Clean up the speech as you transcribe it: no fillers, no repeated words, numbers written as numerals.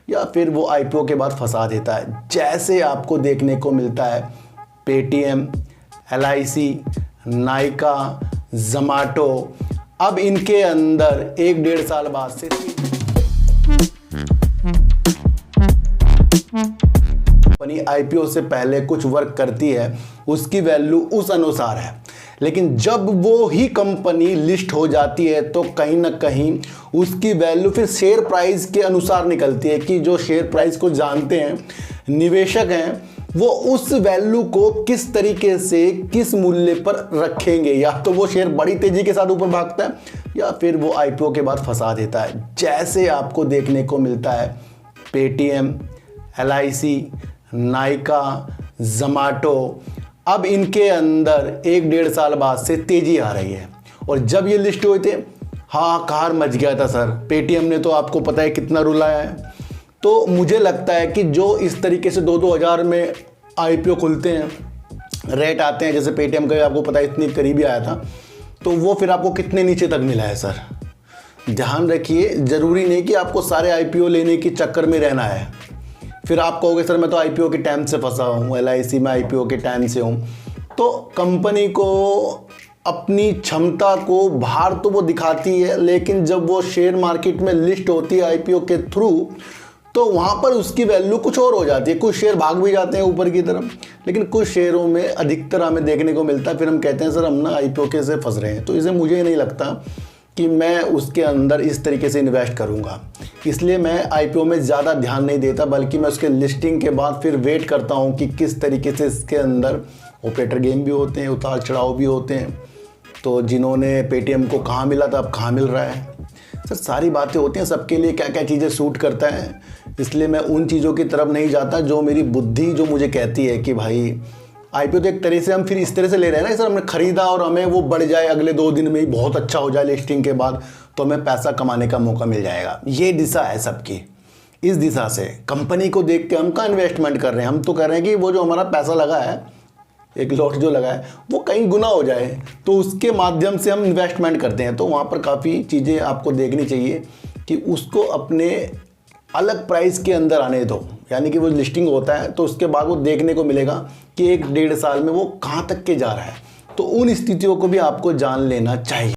या फिर वो आईपीओ के बाद फंसा देता है, जैसे आपको देखने को मिलता है पेटीएम, एलआईसी, नायका, ज़ोमैटो। अब इनके अंदर 1-1.5 साल बाद से कंपनी आईपीओ से पहले कुछ वर्क करती है, उसकी वैल्यू उस अनुसार है, लेकिन जब वो ही कंपनी लिस्ट हो जाती है तो कहीं ना कहीं उसकी वैल्यू फिर शेयर प्राइस के अनुसार निकलती है कि जो शेयर प्राइस को जानते हैं निवेशक हैं वो उस वैल्यू को किस तरीके से किस मूल्य पर रखेंगे। या तो वो शेयर बड़ी तेजी के साथ ऊपर भागता है या फिर वो आईपीओ के बाद फंसा देता है, जैसे आपको देखने को मिलता है पेटीएम, एलआईसी, नायका, ज़ोमैटो। अब इनके अंदर 1-1.5 साल बाद से तेजी आ रही है। और जब ये लिस्ट हुए थे हाहाकार मच गया था सर, पेटीएम ने तो आपको पता है कितना रुलाया है। तो मुझे लगता है कि जो इस तरीके से 2-2 हज़ार में आईपीओ खुलते हैं, रेट आते हैं, जैसे पेटीएम का आपको पता है इतनी करीबी आया था, तो वो फिर आपको कितने नीचे तक मिला है सर। ध्यान रखिए, ज़रूरी नहीं कि आपको सारे आईपीओ लेने के चक्कर में रहना है। फिर आप कहोगे सर मैं तो आईपीओ के टाइम से फंसा हूँ, एलआईसी में आईपीओ के टाइम से हूँ। तो कंपनी को अपनी क्षमता को बाहर तो वो दिखाती है, लेकिन जब वो शेयर मार्केट में लिस्ट होती है आईपीओ के थ्रू तो वहाँ पर उसकी वैल्यू कुछ और हो जाती है। कुछ शेयर भाग भी जाते हैं ऊपर की तरफ, लेकिन कुछ शेयरों में अधिकतर हमें देखने को मिलता है। फिर हम कहते हैं सर हम ना आईपीओ के से फंस रहे हैं। तो इसे मुझे नहीं लगता कि मैं उसके अंदर इस तरीके से इन्वेस्ट करूंगा, इसलिए मैं आईपीओ में ज़्यादा ध्यान नहीं देता, बल्कि मैं उसके लिस्टिंग के बाद फिर वेट करता हूं कि किस तरीके से इसके अंदर ऑपरेटर गेम भी होते हैं, उतार चढ़ाव भी होते हैं। तो जिन्होंने पेटीएम को कहाँ मिला था अब कहाँ मिल रहा है, सर सारी बातें होती हैं, सबके लिए क्या क्या चीज़ें सूट करता है। इसलिए मैं उन चीज़ों की तरफ नहीं जाता जो मेरी बुद्धि जो मुझे कहती है कि भाई आईपीओ तो एक तरह से हम फिर इस तरह से ले रहे हैं ना, सर हमने खरीदा और हमें वो बढ़ जाए अगले 2 दिन में ही बहुत अच्छा हो जाए लिस्टिंग के बाद, तो हमें पैसा कमाने का मौका मिल जाएगा। ये दिशा है सबकी। इस दिशा से कंपनी को देख के हम कहाँ इन्वेस्टमेंट कर रहे हैं, हम तो कर रहे हैं कि वो जो हमारा पैसा लगा है, एक लॉट जो लगा है वो कहीं गुना हो जाए, तो उसके माध्यम से हम इन्वेस्टमेंट करते हैं। तो वहाँ पर काफ़ी चीज़ें आपको देखनी चाहिए कि उसको अपने अलग प्राइस के अंदर आने दो, यानी कि वो लिस्टिंग होता है तो उसके बाद वो देखने को मिलेगा कि 1-1.5 साल में वो कहाँ तक के जा रहा है। तो उन स्थितियों को भी आपको जान लेना चाहिए।